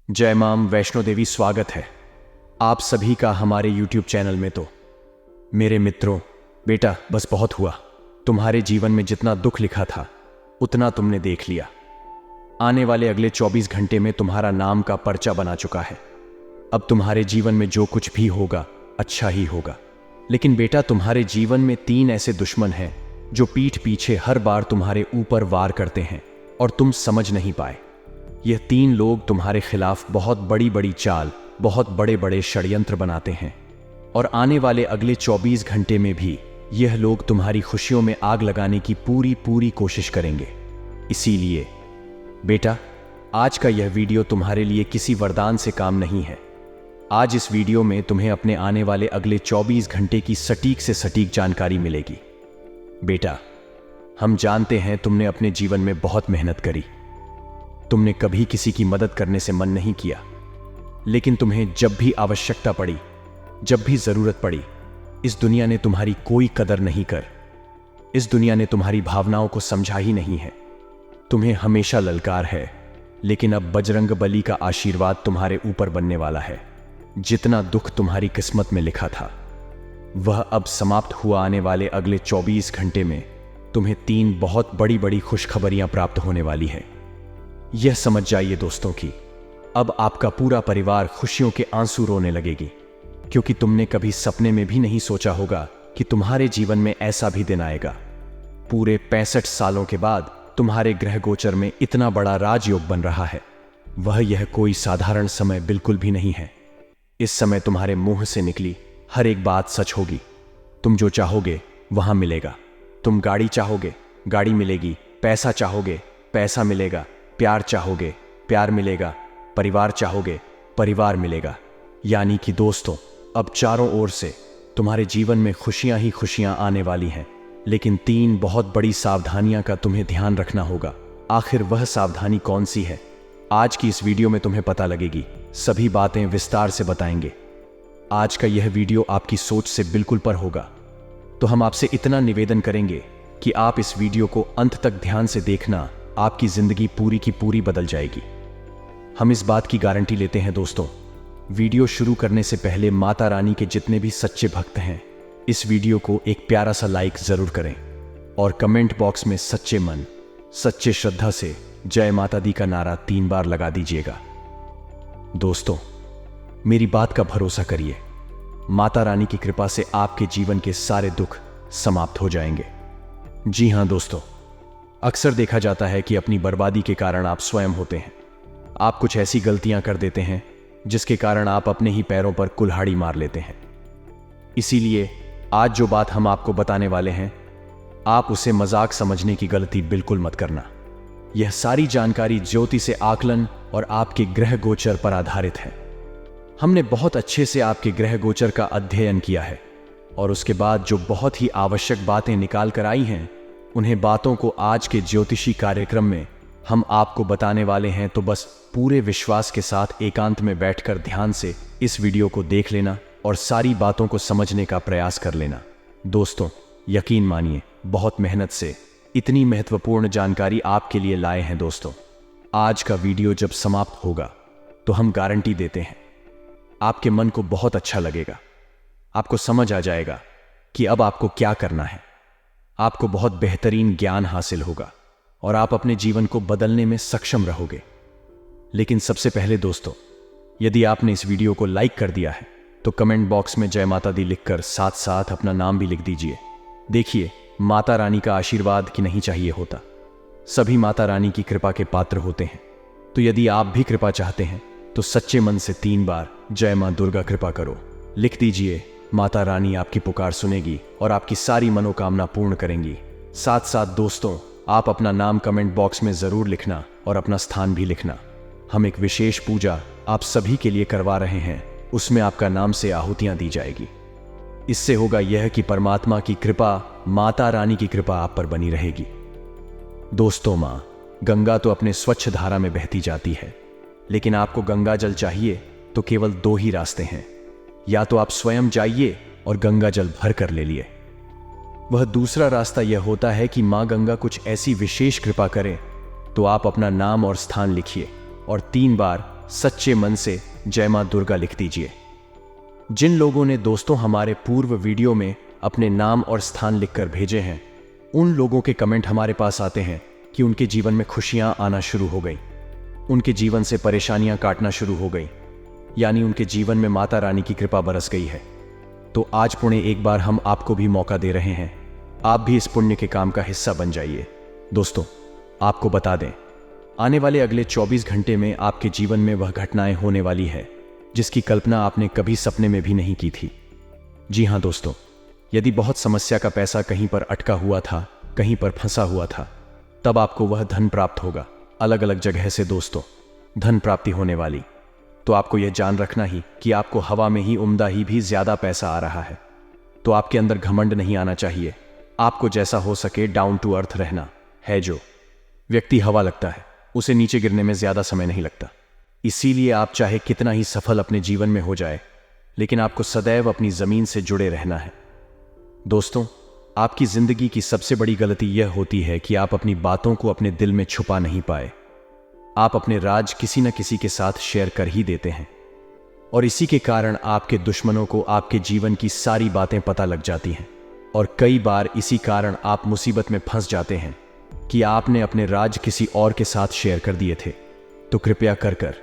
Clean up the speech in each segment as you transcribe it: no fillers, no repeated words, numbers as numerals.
जय माम वैष्णो देवी, स्वागत है आप सभी का हमारे YouTube चैनल में। तो मेरे मित्रों, बेटा बस बहुत हुआ। तुम्हारे जीवन में जितना दुख लिखा था उतना तुमने देख लिया। आने वाले अगले 24 घंटे में तुम्हारा नाम का पर्चा बना चुका है। अब तुम्हारे जीवन में जो कुछ भी होगा अच्छा ही होगा। लेकिन बेटा, तुम्हारे जीवन में 3 ऐसे दुश्मन हैं जो पीठ पीछे हर बार तुम्हारे ऊपर वार करते हैं और तुम समझ नहीं पाए। यह 3 लोग तुम्हारे खिलाफ बहुत बड़ी बड़ी चाल, बहुत बड़े बड़े षड्यंत्र बनाते हैं और आने वाले अगले 24 घंटे में भी यह लोग तुम्हारी खुशियों में आग लगाने की पूरी कोशिश करेंगे। इसीलिए बेटा, आज का यह वीडियो तुम्हारे लिए किसी वरदान से काम नहीं है। आज इस वीडियो में तुम्हें अपने आने वाले अगले 24 घंटे की सटीक से सटीक जानकारी मिलेगी। बेटा, हम जानते हैं तुमने अपने जीवन में बहुत मेहनत करी। तुमने कभी किसी की मदद करने से मन नहीं किया, लेकिन तुम्हें जब भी आवश्यकता पड़ी, जब भी जरूरत पड़ी, इस दुनिया ने तुम्हारी कोई कदर नहीं कर। इस दुनिया ने तुम्हारी भावनाओं को समझा ही नहीं है। तुम्हें हमेशा ललकार है, लेकिन अब बजरंग बली का आशीर्वाद तुम्हारे ऊपर बनने वाला है। जितना दुख तुम्हारी किस्मत में लिखा था वह अब समाप्त हुआ। आने वाले अगले 24 घंटे में तुम्हें 3 बहुत बड़ी बड़ी खुशखबरियां प्राप्त होने वाली है। यह समझ जाइए दोस्तों कि अब आपका पूरा परिवार खुशियों के आंसू रोने लगेगी, क्योंकि तुमने कभी सपने में भी नहीं सोचा होगा कि तुम्हारे जीवन में ऐसा भी दिन आएगा। पूरे 65 सालों के बाद तुम्हारे ग्रह गोचर में इतना बड़ा राजयोग बन रहा है। वह यह कोई साधारण समय बिल्कुल भी नहीं है। इस समय तुम्हारे मुंह से निकली हर एक बात सच होगी। तुम जो चाहोगे वहां मिलेगा। तुम गाड़ी चाहोगे, गाड़ी मिलेगी। पैसा चाहोगे, पैसा मिलेगा। प्यार चाहोगे, प्यार मिलेगा। परिवार चाहोगे, परिवार मिलेगा। यानी कि दोस्तों, अब चारों ओर से तुम्हारे जीवन में खुशियां ही खुशियां आने वाली हैं। लेकिन 3 बहुत बड़ी सावधानियां का तुम्हें ध्यान रखना होगा। आखिर वह सावधानी कौन सी है, आज की इस वीडियो में तुम्हें पता लगेगी। सभी बातें विस्तार से बताएंगे। आज का यह वीडियो आपकी सोच से बिल्कुल पर होगा, तो हम आपसे इतना निवेदन करेंगे कि आप इस वीडियो को अंत तक ध्यान से देखना। आपकी जिंदगी पूरी की पूरी बदल जाएगी। हम इस बात की गारंटी लेते हैं। दोस्तों, वीडियो शुरू करने से पहले माता रानी के जितने भी सच्चे भक्त हैं, इस वीडियो को एक प्यारा सा लाइक जरूर करें और कमेंट बॉक्स में सच्चे मन, सच्चे श्रद्धा से जय माता दी का नारा 3 बार लगा दीजिएगा। दोस्तों, मेरी बात का भरोसा करिए। माता रानी की कृपा से आपके जीवन के सारे दुख समाप्त हो जाएंगे। जी हां दोस्तों, अक्सर देखा जाता है कि अपनी बर्बादी के कारण आप स्वयं होते हैं। आप कुछ ऐसी गलतियां कर देते हैं जिसके कारण आप अपने ही पैरों पर कुल्हाड़ी मार लेते हैं। इसीलिए आज जो बात हम आपको बताने वाले हैं, आप उसे मजाक समझने की गलती बिल्कुल मत करना। यह सारी जानकारी ज्योति से आकलन और आपके ग्रह गोचर पर आधारित है। हमने बहुत अच्छे से आपके ग्रह गोचर का अध्ययन किया है और उसके बाद जो बहुत ही आवश्यक बातें निकाल कर आई हैं, उन्हें बातों को आज के ज्योतिषी कार्यक्रम में हम आपको बताने वाले हैं। तो बस पूरे विश्वास के साथ एकांत में बैठकर ध्यान से इस वीडियो को देख लेना और सारी बातों को समझने का प्रयास कर लेना। दोस्तों, यकीन मानिए, बहुत मेहनत से इतनी महत्वपूर्ण जानकारी आपके लिए लाए हैं। दोस्तों, आज का वीडियो जब समाप्त होगा तो हम गारंटी देते हैं आपके मन को बहुत अच्छा लगेगा। आपको समझ आ जाएगा कि अब आपको क्या करना है। आपको बहुत बेहतरीन ज्ञान हासिल होगा और आप अपने जीवन को बदलने में सक्षम रहोगे। लेकिन सबसे पहले दोस्तों, यदि आपने इस वीडियो को लाइक कर दिया है तो कमेंट बॉक्स में जय माता दी लिखकर साथ साथ अपना नाम भी लिख दीजिए। देखिए, माता रानी का आशीर्वाद कि नहीं चाहिए होता। सभी माता रानी की कृपा के पात्र होते हैं। तो यदि आप भी कृपा चाहते हैं तो सच्चे मन से 3 बार जय मां दुर्गा कृपा करो लिख दीजिए। माता रानी आपकी पुकार सुनेगी और आपकी सारी मनोकामना पूर्ण करेंगी। साथ साथ दोस्तों, आप अपना नाम कमेंट बॉक्स में जरूर लिखना और अपना स्थान भी लिखना। हम एक विशेष पूजा आप सभी के लिए करवा रहे हैं, उसमें आपका नाम से आहुतियां दी जाएगी। इससे होगा यह कि परमात्मा की कृपा, माता रानी की कृपा आप पर बनी रहेगी। दोस्तों, मां गंगा तो अपने स्वच्छ धारा में बहती जाती है, लेकिन आपको गंगा जल चाहिए तो केवल 2 ही रास्ते हैं। या तो आप स्वयं जाइए और गंगा जल भर कर ले लिए। वह दूसरा रास्ता यह होता है कि मां गंगा कुछ ऐसी विशेष कृपा करें तो आप अपना नाम और स्थान लिखिए और 3 बार सच्चे मन से जय मां दुर्गा लिख दीजिए। जिन लोगों ने दोस्तों हमारे पूर्व वीडियो में अपने नाम और स्थान लिखकर भेजे हैं, उन लोगों के कमेंट हमारे पास आते हैं कि उनके जीवन में खुशियां आना शुरू हो गई, उनके जीवन से परेशानियां काटना शुरू हो गई, यानी उनके जीवन में माता रानी की कृपा बरस गई है। तो आज पुणे एक बार हम आपको भी मौका दे रहे हैं, आप भी इस पुण्य के काम का हिस्सा बन जाइए। दोस्तों, आपको बता दें, आने वाले अगले 24 घंटे में आपके जीवन में वह घटनाएं होने वाली है जिसकी कल्पना आपने कभी सपने में भी नहीं की थी। जी हां दोस्तों, यदि बहुत समस्या का पैसा कहीं पर अटका हुआ था, कहीं पर फंसा हुआ था, तब आपको वह धन प्राप्त होगा। अलग अलग जगह से दोस्तों धन प्राप्ति होने वाली। तो आपको यह जान रखना ही कि आपको हवा में ही उम्दा ही भी ज्यादा पैसा आ रहा है। तो आपके अंदर घमंड नहीं आना चाहिए। आपको जैसा हो सके डाउन टू अर्थ रहना है। जो व्यक्ति हवा लगता है उसे नीचे गिरने में ज्यादा समय नहीं लगता। इसीलिए आप चाहे कितना ही सफल अपने जीवन में हो जाए, लेकिन आपको सदैव अपनी जमीन से जुड़े रहना है। दोस्तों, आपकी जिंदगी की सबसे बड़ी गलती यह होती है कि आप अपनी बातों को अपने दिल में छुपा नहीं पाए। आप अपने राज किसी न किसी के साथ शेयर कर ही देते हैं, और इसी के कारण आपके दुश्मनों को आपके जीवन की सारी बातें पता लग जाती हैं, और कई बार इसी कारण आप मुसीबत में फंस जाते हैं कि आपने अपने राज किसी और के साथ शेयर कर दिए थे। तो कृपया कर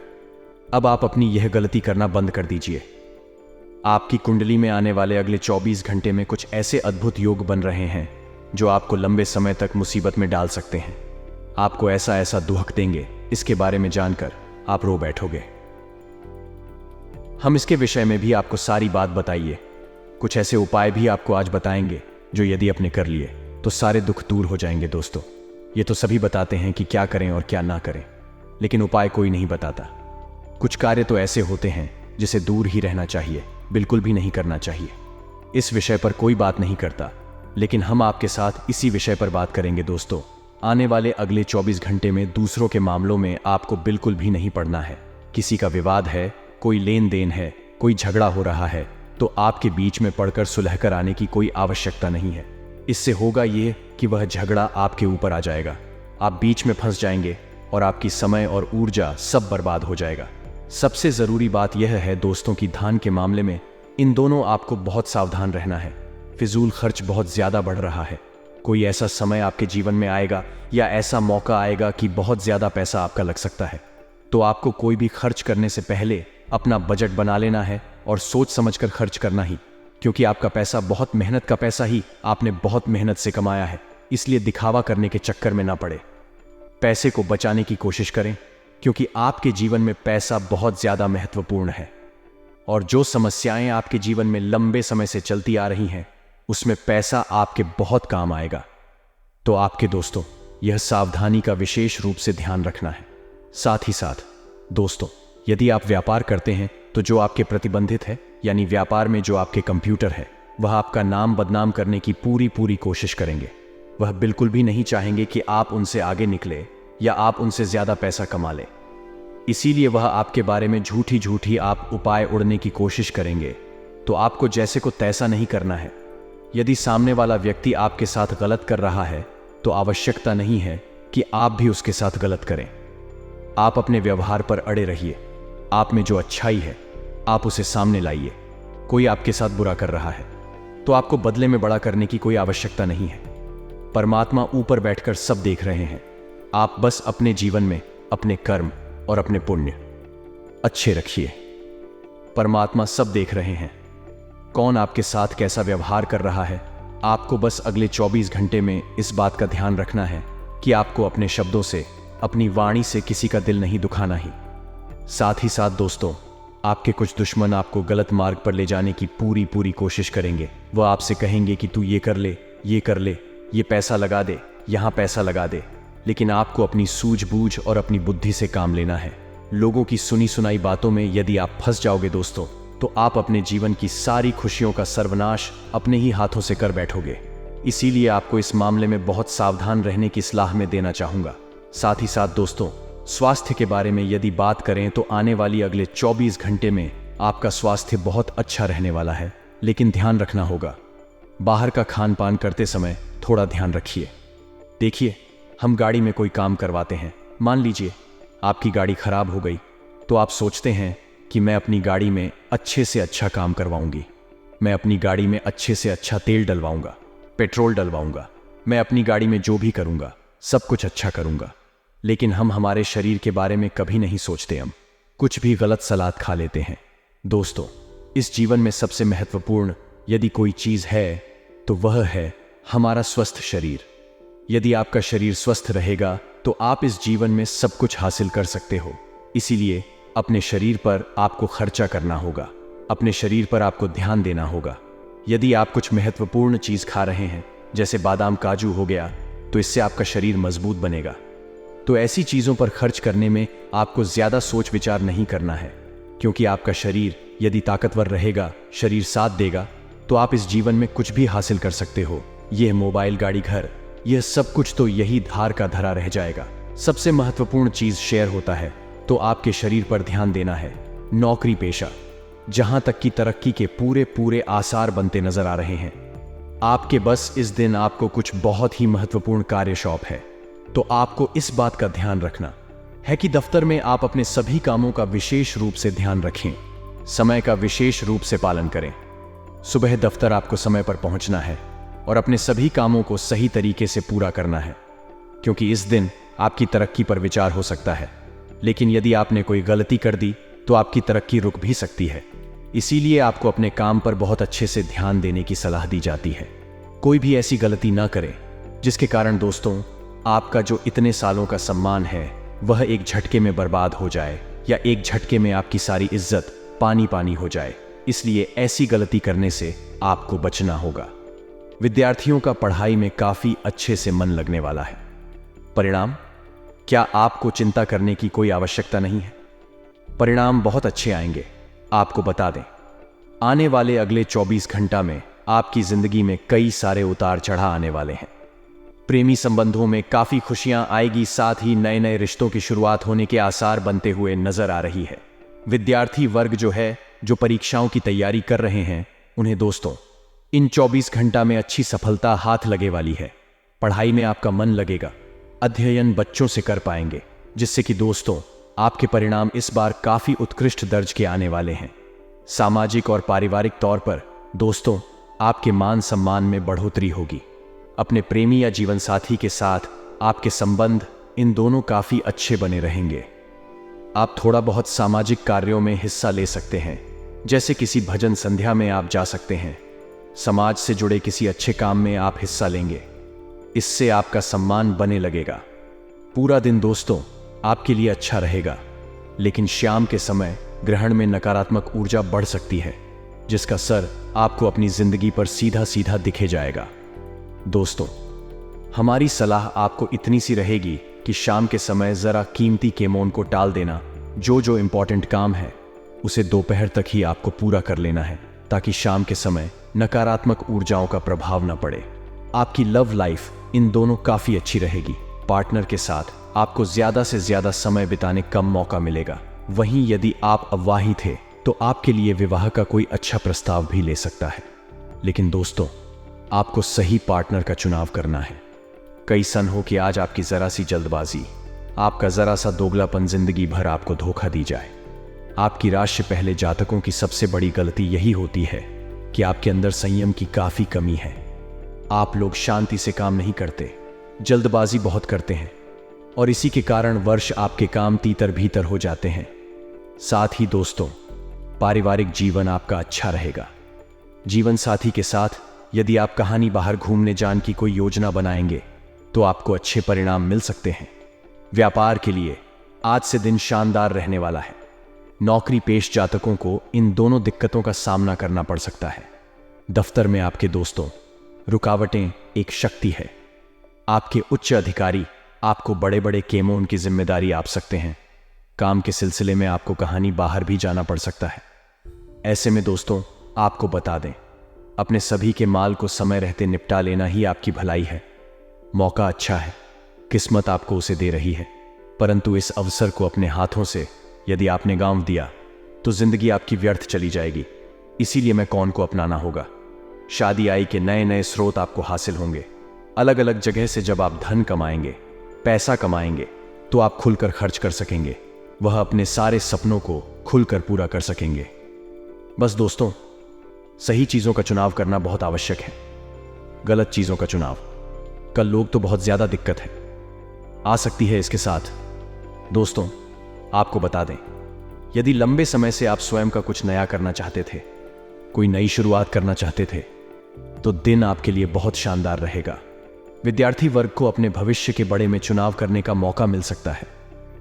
अब आप अपनी यह गलती करना बंद कर दीजिए। आपकी कुंडली में आने वाले अगले 24 घंटे में कुछ ऐसे अद्भुत योग बन रहे हैं जो आपको लंबे समय तक मुसीबत में डाल सकते हैं। आपको ऐसा ऐसा दुहक देंगे, इसके बारे में जानकर आप रो बैठोगे। हम इसके विषय में भी आपको सारी बात बताइए। कुछ ऐसे उपाय भी आपको आज बताएंगे जो यदि आपने कर लिए तो सारे दुख दूर हो जाएंगे। दोस्तों, ये तो सभी बताते हैं कि क्या करें और क्या ना करें, लेकिन उपाय कोई नहीं बताता। कुछ कार्य तो ऐसे होते हैं जिसे दूर ही रहना चाहिए, बिल्कुल भी नहीं करना चाहिए। इस विषय पर कोई बात नहीं करता, लेकिन हम आपके साथ इसी विषय पर बात करेंगे। दोस्तों, आने वाले अगले 24 घंटे में दूसरों के मामलों में आपको बिल्कुल भी नहीं पड़ना है। किसी का विवाद है, कोई लेन देन है, कोई झगड़ा हो रहा है, तो आपके बीच में पड़कर सुलह कर आने की कोई आवश्यकता नहीं है। इससे होगा ये कि वह झगड़ा आपके ऊपर आ जाएगा, आप बीच में फंस जाएंगे और आपकी समय और ऊर्जा सब बर्बाद हो जाएगा। सबसे जरूरी बात यह है दोस्तों कि धन के मामले में इन दोनों आपको बहुत सावधान रहना है। फिजूल खर्च बहुत ज्यादा बढ़ रहा है। कोई ऐसा समय आपके जीवन में आएगा या ऐसा मौका आएगा कि बहुत ज्यादा पैसा आपका लग सकता है। तो आपको कोई भी खर्च करने से पहले अपना बजट बना लेना है और सोच समझकर खर्च करना ही, क्योंकि आपका पैसा बहुत मेहनत का पैसा ही आपने बहुत मेहनत से कमाया है। इसलिए दिखावा करने के चक्कर में ना पड़े। पैसे को बचाने की कोशिश करें, क्योंकि आपके जीवन में पैसा बहुत ज्यादा महत्वपूर्ण है, और जो समस्याएं आपके जीवन में लंबे समय से चलती आ रही हैं, उसमें पैसा आपके बहुत काम आएगा। तो आपके दोस्तों, यह सावधानी का विशेष रूप से ध्यान रखना है। साथ ही साथ दोस्तों, यदि आप व्यापार करते हैं तो जो आपके प्रतिबंधित है, यानी व्यापार में जो आपके कंप्यूटर है, वह आपका नाम बदनाम करने की पूरी कोशिश करेंगे। वह बिल्कुल भी नहीं चाहेंगे कि आप उनसे आगे निकले या आप उनसे ज्यादा पैसा कमा लें। इसीलिए वह आपके बारे में झूठी आप उपाय उड़ने की कोशिश करेंगे। तो आपको जैसे को तैसा नहीं करना है। यदि सामने वाला व्यक्ति आपके साथ गलत कर रहा है तो आवश्यकता नहीं है कि आप भी उसके साथ गलत करें। आप अपने व्यवहार पर अड़े रहिए। आप में जो अच्छाई है आप उसे सामने लाइए। कोई आपके साथ बुरा कर रहा है तो आपको बदले में बड़ा करने की कोई आवश्यकता नहीं है। परमात्मा ऊपर बैठकर सब देख रहे हैं। आप बस अपने जीवन में अपने कर्म और अपने पुण्य अच्छे रखिए। परमात्मा सब देख रहे हैं, कौन आपके साथ कैसा व्यवहार कर रहा है। आपको बस अगले 24 घंटे में इस बात का ध्यान रखना है कि आपको अपने शब्दों से, अपनी वाणी से किसी का दिल नहीं दुखाना ही। साथ ही साथ दोस्तों, आपके कुछ दुश्मन आपको गलत मार्ग पर ले जाने की पूरी कोशिश करेंगे। वह आपसे कहेंगे कि तू ये कर ले, ये पैसा लगा दे, यहाँ पैसा लगा दे। लेकिन आपको अपनी सूझबूझ और अपनी बुद्धि से काम लेना है। लोगों की सुनी सुनाई बातों में यदि आप फंस जाओगे दोस्तों, तो आप अपने जीवन की सारी खुशियों का सर्वनाश अपने ही हाथों से कर बैठोगे। इसीलिए आपको इस मामले में बहुत सावधान रहने की सलाह मैं देना चाहूंगा। साथ ही साथ दोस्तों, स्वास्थ्य के बारे में यदि बात करें तो आने वाली अगले 24 घंटे में आपका स्वास्थ्य बहुत अच्छा रहने वाला है। लेकिन ध्यान रखना होगा, बाहर का खान पान करते समय थोड़ा ध्यान रखिए। देखिए, हम गाड़ी में कोई काम करवाते हैं, मान लीजिए आपकी गाड़ी खराब हो गई, तो आप सोचते हैं कि मैं अपनी गाड़ी में अच्छे से अच्छा काम करवाऊंगी, मैं अपनी गाड़ी में अच्छे से अच्छा तेल डलवाऊंगा, पेट्रोल डलवाऊंगा, मैं अपनी गाड़ी में जो भी करूंगा सब कुछ अच्छा करूंगा। लेकिन हम हमारे शरीर के बारे में कभी नहीं सोचते, हम कुछ भी गलत सलाद खा लेते हैं। दोस्तों, इस जीवन में सबसे महत्वपूर्ण यदि कोई चीज है तो वह है हमारा स्वस्थ शरीर। यदि आपका शरीर स्वस्थ रहेगा तो आप इस जीवन में सब कुछ हासिल कर सकते हो। इसीलिए अपने शरीर पर आपको खर्चा करना होगा, अपने शरीर पर आपको ध्यान देना होगा। यदि आप कुछ महत्वपूर्ण चीज खा रहे हैं जैसे बादाम काजू हो गया, तो इससे आपका शरीर मजबूत बनेगा। तो ऐसी चीजों पर खर्च करने में आपको ज्यादा सोच विचार नहीं करना है, क्योंकि आपका शरीर यदि ताकतवर रहेगा, शरीर साथ देगा, तो आप इस जीवन में कुछ भी हासिल कर सकते हो। यह मोबाइल, गाड़ी, घर, यह सब कुछ तो यही धार का धरा रह जाएगा। सबसे महत्वपूर्ण चीज शेयर होता है, तो आपके शरीर पर ध्यान देना है। नौकरी पेशा, जहां तक की तरक्की के पूरे पूरे आसार बनते नजर आ रहे हैं। आपके बस इस दिन आपको कुछ बहुत ही महत्वपूर्ण कार्य सौंप है, तो आपको इस बात का ध्यान रखना है कि दफ्तर में आप अपने सभी कामों का विशेष रूप से ध्यान रखें, समय का विशेष रूप से पालन करें। सुबह दफ्तर आपको समय पर पहुंचना है और अपने सभी कामों को सही तरीके से पूरा करना है, क्योंकि इस दिन आपकी तरक्की पर विचार हो सकता है। लेकिन यदि आपने कोई गलती कर दी तो आपकी तरक्की रुक भी सकती है। इसीलिए आपको अपने काम पर बहुत अच्छे से ध्यान देने की सलाह दी जाती है। कोई भी ऐसी गलती ना करें जिसके कारण दोस्तों आपका जो इतने सालों का सम्मान है वह एक झटके में बर्बाद हो जाए, या एक झटके में आपकी सारी इज्जत पानी पानी हो जाए। इसलिए ऐसी गलती करने से आपको बचना होगा। विद्यार्थियों का पढ़ाई में काफी अच्छे से मन लगने वाला है। परिणाम, क्या आपको चिंता करने की कोई आवश्यकता नहीं है। परिणाम बहुत अच्छे आएंगे। आपको बता दें, आने वाले अगले 24 घंटा में आपकी जिंदगी में कई सारे उतार चढ़ाव आने वाले हैं। प्रेमी संबंधों में काफी खुशियां आएगी, साथ ही नए नए रिश्तों की शुरुआत होने के आसार बनते हुए नजर आ रही है। विद्यार्थी वर्ग जो परीक्षाओं की तैयारी कर रहे हैं, उन्हें दोस्तों इन 24 घंटा में अच्छी सफलता हाथ लगे वाली है। पढ़ाई में आपका मन लगेगा, अध्ययन बच्चों से कर पाएंगे, जिससे कि दोस्तों आपके परिणाम इस बार काफी उत्कृष्ट दर्ज के आने वाले हैं। सामाजिक और पारिवारिक तौर पर दोस्तों आपके मान सम्मान में बढ़ोतरी होगी। अपने प्रेमी या जीवन साथी के साथ आपके संबंध इन दोनों काफी अच्छे बने रहेंगे। आप थोड़ा बहुत सामाजिक कार्यों में हिस्सा ले सकते हैं, जैसे किसी भजन संध्या में आप जा सकते हैं। समाज से जुड़े किसी अच्छे काम में आप हिस्सा लेंगे, इससे आपका सम्मान बने लगेगा। पूरा दिन दोस्तों आपके लिए अच्छा रहेगा, लेकिन शाम के समय ग्रहण में नकारात्मक ऊर्जा बढ़ सकती है, जिसका असर आपको अपनी जिंदगी पर सीधा सीधा दिखे जाएगा। दोस्तों, हमारी सलाह आपको इतनी सी रहेगी कि शाम के समय जरा कीमती केमोन को टाल देना। जो इंपॉर्टेंट काम है उसे दोपहर तक ही आपको पूरा कर लेना है, ताकि शाम के समय नकारात्मक ऊर्जाओं का प्रभाव न पड़े। आपकी लव लाइफ इन दोनों काफी अच्छी रहेगी। पार्टनर के साथ आपको ज्यादा से ज्यादा समय बिताने का मौका मिलेगा। वहीं यदि आप अविवाहित थे तो आपके लिए विवाह का कोई अच्छा प्रस्ताव भी ले सकता है। लेकिन दोस्तों आपको सही पार्टनर का चुनाव करना है। कई सन हो कि आज आपकी जरा सी जल्दबाजी, आपका जरा सा दोगलापन जिंदगी भर आपको धोखा दी जाए। आपकी राशि पहले जातकों की सबसे बड़ी गलती यही होती है कि आपके अंदर संयम की काफी कमी है। आप लोग शांति से काम नहीं करते, जल्दबाजी बहुत करते हैं, और इसी के कारण वर्ष आपके काम तीतर भीतर हो जाते हैं। साथ ही दोस्तों पारिवारिक जीवन आपका अच्छा रहेगा। जीवन साथी के साथ यदि आप कहानी बाहर घूमने जाने की कोई योजना बनाएंगे तो आपको अच्छे परिणाम मिल सकते हैं। व्यापार के लिए आज से दिन शानदार रहने वाला है। नौकरी पेश जातकों को इन दोनों दिक्कतों का सामना करना पड़ सकता है। दफ्तर में आपके दोस्तों रुकावटें एक शक्ति है। आपके उच्च अधिकारी आपको बड़े बड़े केमों की जिम्मेदारी आप सकते हैं। काम के सिलसिले में आपको कहानी बाहर भी जाना पड़ सकता है। ऐसे में दोस्तों आपको बता दें, अपने सभी के माल को समय रहते निपटा लेना ही आपकी भलाई है। मौका अच्छा है, किस्मत आपको उसे दे रही है, परंतु इस अवसर को अपने हाथों से यदि आपने गंवा दिया तो जिंदगी आपकी व्यर्थ चली जाएगी। इसीलिए मैं कौन को अपनाना होगा। शादी आई के नए नए स्रोत आपको हासिल होंगे। अलग अलग जगह से जब आप धन कमाएंगे, पैसा कमाएंगे, तो आप खुलकर खर्च कर सकेंगे। वह अपने सारे सपनों को खुलकर पूरा कर सकेंगे। बस दोस्तों, सही चीजों का चुनाव करना बहुत आवश्यक है। गलत चीजों का चुनाव कल लोग तो बहुत ज्यादा दिक्कत है आ सकती है इसके साथ। दोस्तों, आपको बता दें, यदि लंबे समय से आप स्वयं का कुछ नया करना चाहते थे, कोई नई शुरुआत करना चाहते थे, तो दिन आपके लिए बहुत शानदार रहेगा। विद्यार्थी वर्ग को अपने भविष्य के बड़े में चुनाव करने का मौका मिल सकता है।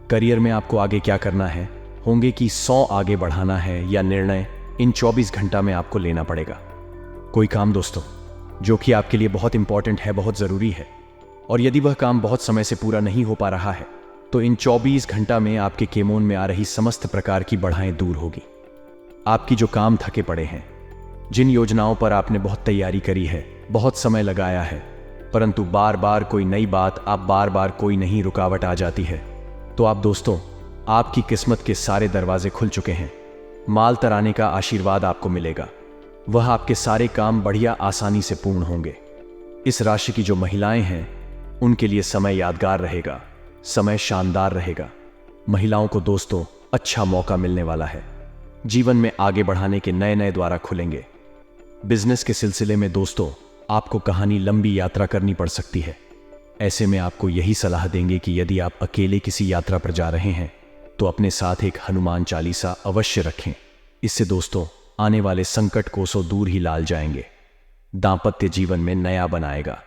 करियर में आपको आगे क्या करना है, होंगे कि 100 आगे बढ़ाना है या निर्णय इन 24 घंटा में आपको लेना पड़ेगा। कोई काम दोस्तों जो कि आपके लिए बहुत इंपॉर्टेंट है, बहुत जरूरी है, और यदि वह काम बहुत समय से पूरा नहीं हो पा रहा है, तो इन 24 घंटा में आपके केमोन में आ रही समस्त प्रकार की बाधाएं दूर होगी। आपकी जो काम थके पड़े हैं, जिन योजनाओं पर आपने बहुत तैयारी करी है, बहुत समय लगाया है, परंतु बार बार कोई नई बात, बार बार कोई नई रुकावट आ जाती है, तो आप दोस्तों, आपकी किस्मत के सारे दरवाजे खुल चुके हैं। माल तराने का आशीर्वाद आपको मिलेगा। वह आपके सारे काम बढ़िया आसानी से पूर्ण होंगे। इस राशि की जो महिलाएं हैं, उनके लिए समय यादगार रहेगा, समय शानदार रहेगा। महिलाओं को दोस्तों अच्छा मौका मिलने वाला है। जीवन में आगे बढ़ाने के नए नए द्वार खुलेंगे। बिजनेस के सिलसिले में दोस्तों आपको कहानी लंबी यात्रा करनी पड़ सकती है। ऐसे में आपको यही सलाह देंगे कि यदि आप अकेले किसी यात्रा पर जा रहे हैं, तो अपने साथ एक हनुमान चालीसा अवश्य रखें। इससे दोस्तों आने वाले संकट कोसों दूर ही लाल जाएंगे। दांपत्य जीवन में नया बनाएगा।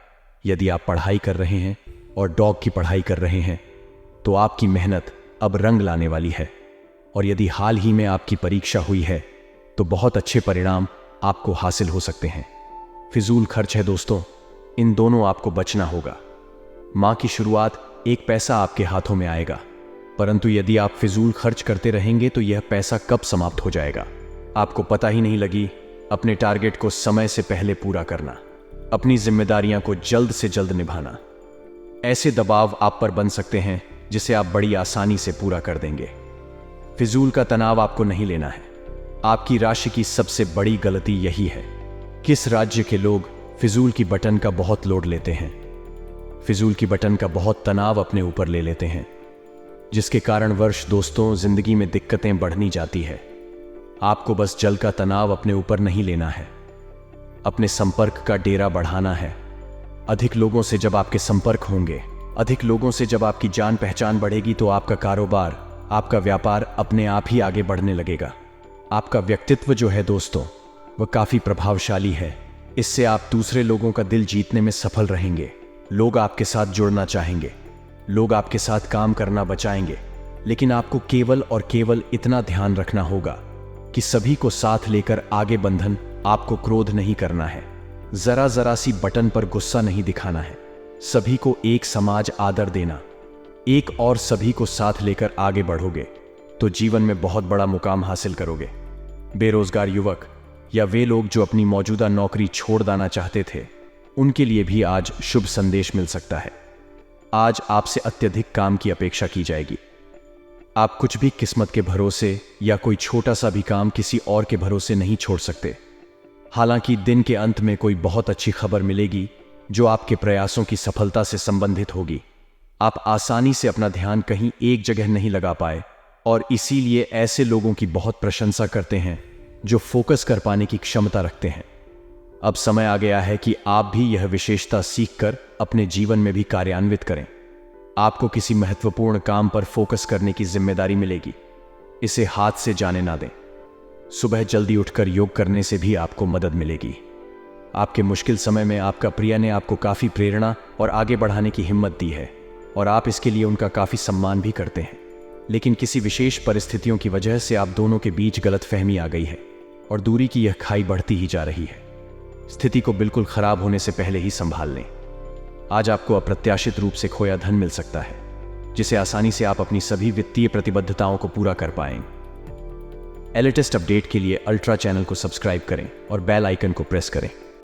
यदि आप पढ़ाई कर रहे हैं और डॉग की पढ़ाई कर रहे हैं, तो आपकी मेहनत अब रंग लाने वाली है। और यदि हाल ही में आपकी परीक्षा हुई है, तो बहुत अच्छे परिणाम आपको हासिल हो सकते हैं। फिजूल खर्च है दोस्तों, इन दोनों आपको बचना होगा। माँ की शुरुआत, एक पैसा आपके हाथों में आएगा, परंतु यदि आप फिजूल खर्च करते रहेंगे तो यह पैसा कब समाप्त हो जाएगा आपको पता ही नहीं लगी। अपने टारगेट को समय से पहले पूरा करना, अपनी जिम्मेदारियां को जल्द से जल्द निभाना। ऐसे दबाव आप पर बन सकते हैं जिसे आप बड़ी आसानी से पूरा कर देंगे। फिजूल का तनाव आपको नहीं लेना है। आपकी राशि की सबसे बड़ी गलती यही है। किस राज्य के लोग फिजूल की बटन का बहुत लोड लेते हैं, फिजूल की बटन का बहुत तनाव अपने ऊपर ले लेते हैं, जिसके कारण वर्ष दोस्तों जिंदगी में दिक्कतें बढ़नी जाती है। आपको बस जल का तनाव अपने ऊपर नहीं लेना है, अपने संपर्क का डेरा बढ़ाना है। अधिक लोगों से जब आपके संपर्क होंगे, अधिक लोगों से जब आपकी जान पहचान बढ़ेगी, तो आपका कारोबार, आपका व्यापार अपने आप ही आगे बढ़ने लगेगा। आपका व्यक्तित्व जो है दोस्तों, वह काफी प्रभावशाली है। इससे आप दूसरे लोगों का दिल जीतने में सफल रहेंगे। लोग आपके साथ जुड़ना चाहेंगे, लोग आपके साथ काम करना बचाएंगे, लेकिन आपको केवल और केवल इतना ध्यान रखना होगा कि सभी को साथ लेकर आगे बंधन। आपको क्रोध नहीं करना है, जरा जरा सी बटन पर गुस्सा नहीं दिखाना है। सभी को एक समाज आदर देना, एक और सभी को साथ लेकर आगे बढ़ोगे तो जीवन में बहुत बड़ा मुकाम हासिल करोगे। बेरोजगार युवक या वे लोग जो अपनी मौजूदा नौकरी छोड़ देना चाहते थे, उनके लिए भी आज शुभ संदेश मिल सकता है। आज आपसे अत्यधिक काम की अपेक्षा की जाएगी। आप कुछ भी किस्मत के भरोसे या कोई छोटा सा भी काम किसी और के भरोसे नहीं छोड़ सकते। हालांकि दिन के अंत में कोई बहुत अच्छी खबर मिलेगी जो आपके प्रयासों की सफलता से संबंधित होगी। आप आसानी से अपना ध्यान कहीं एक जगह नहीं लगा पाए, और इसीलिए ऐसे लोगों की बहुत प्रशंसा करते हैं जो फोकस कर पाने की क्षमता रखते हैं। अब समय आ गया है कि आप भी यह विशेषता सीखकर अपने जीवन में भी कार्यान्वित करें। आपको किसी महत्वपूर्ण काम पर फोकस करने की जिम्मेदारी मिलेगी। इसे हाथ से जाने ना दें। सुबह जल्दी उठकर योग करने से भी आपको मदद मिलेगी। आपके मुश्किल समय में आपका प्रिय ने आपको काफी प्रेरणा और आगे बढ़ाने की हिम्मत दी है, और आप इसके लिए उनका काफी सम्मान भी करते हैं। लेकिन किसी विशेष परिस्थितियों की वजह से आप दोनों के बीच गलतफहमी आ गई है और दूरी की यह खाई बढ़ती ही जा रही है। स्थिति को बिल्कुल खराब होने से पहले ही संभाल लें। आज आपको अप्रत्याशित रूप से खोया धन मिल सकता है, जिसे आसानी से आप अपनी सभी वित्तीय प्रतिबद्धताओं को पूरा कर पाएंगे। लेटेस्ट अपडेट के लिए अल्ट्रा चैनल को सब्सक्राइब करें और बेल आइकन को प्रेस करें।